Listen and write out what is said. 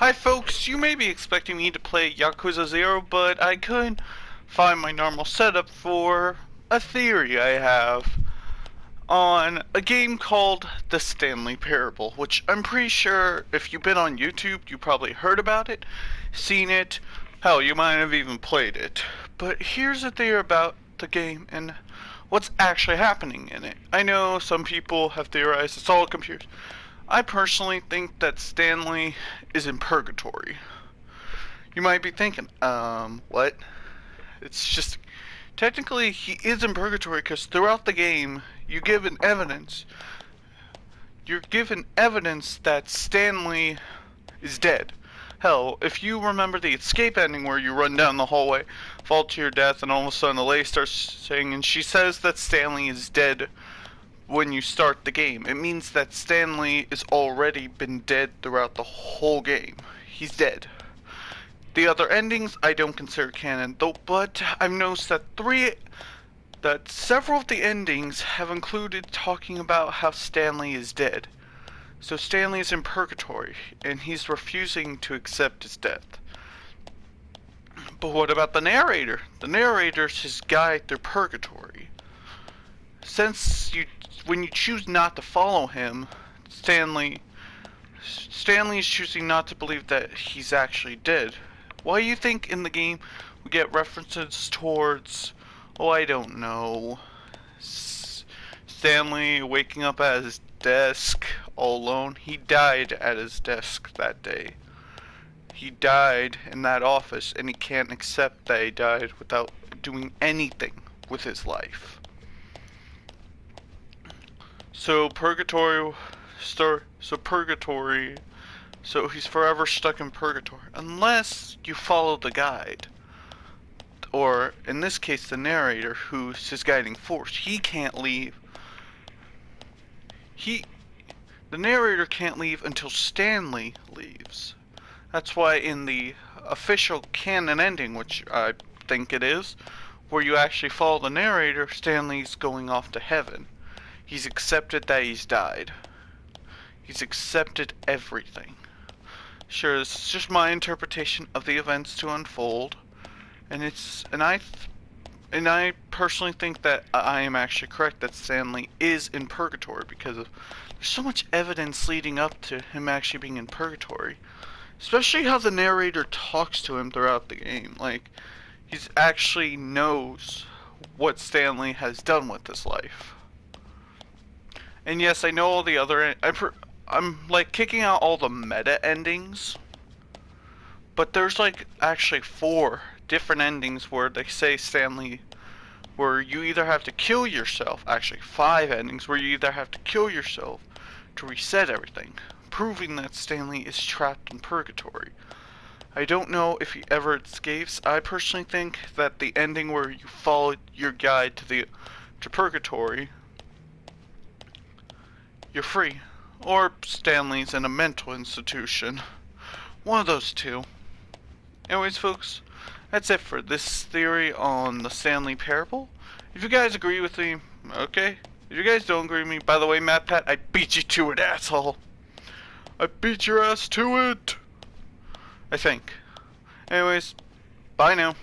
Hi folks, you may be expecting me to play Yakuza 0, but I couldn't find my normal setup for a theory I have on a game called The Stanley Parable, which I'm pretty sure if you've been on YouTube, you probably heard about it, seen it, hell, you might have even played it. But here's the theory about the game and what's actually happening in it. I know some people have theorized it's all computers. I personally think that Stanley is in purgatory. You might be thinking, what? It's just, technically he is in purgatory because throughout the game, you're given evidence that Stanley is dead. Hell, if you remember the escape ending where you run down the hallway, fall to your death, and all of a sudden the lady starts saying, and she says that Stanley is dead when you start the game. It means that Stanley has already been dead throughout the whole game. He's dead. The other endings I don't consider canon though, but I've noticed that several of the endings have included talking about how Stanley is dead. So Stanley is in purgatory and he's refusing to accept his death. But what about the narrator? The narrator's his guide through purgatory. When you choose not to follow him, Stanley is choosing not to believe that he's actually dead. Why do you think in the game we get references towards, oh, I don't know, Stanley waking up at his desk all alone? He died at his desk that day. He died in that office, and he can't accept that he died without doing anything with his life. So he's forever stuck in purgatory unless you follow the guide, or in this case the narrator, who's his guiding force. He can't leave. The narrator can't leave until Stanley leaves. That's why in the official canon ending, which I think it is, where you actually follow the narrator, Stanley's going off to heaven. He's accepted that he's died. He's accepted everything. Sure, this is just my interpretation of the events to unfold, and I personally think that I am actually correct that Stanley is in purgatory because there's so much evidence leading up to him actually being in purgatory, especially how the narrator talks to him throughout the game. Like, he actually knows what Stanley has done with his life. And yes, I know all the other. I'm like kicking out all the meta endings, but there's like actually 4 different endings where they say Stanley, where you either have to kill yourself. Actually, 5 endings where you either have to kill yourself to reset everything, proving that Stanley is trapped in purgatory. I don't know if he ever escapes. I personally think that the ending where you follow your guide to purgatory, you're free. Or Stanley's in a mental institution. One of those two. Anyways, folks, that's it for this theory on the Stanley Parable. If you guys agree with me, okay. If you guys don't agree with me, by the way, Matt Pat, I beat you to it, asshole. I beat your ass to it. I think. Anyways, bye now.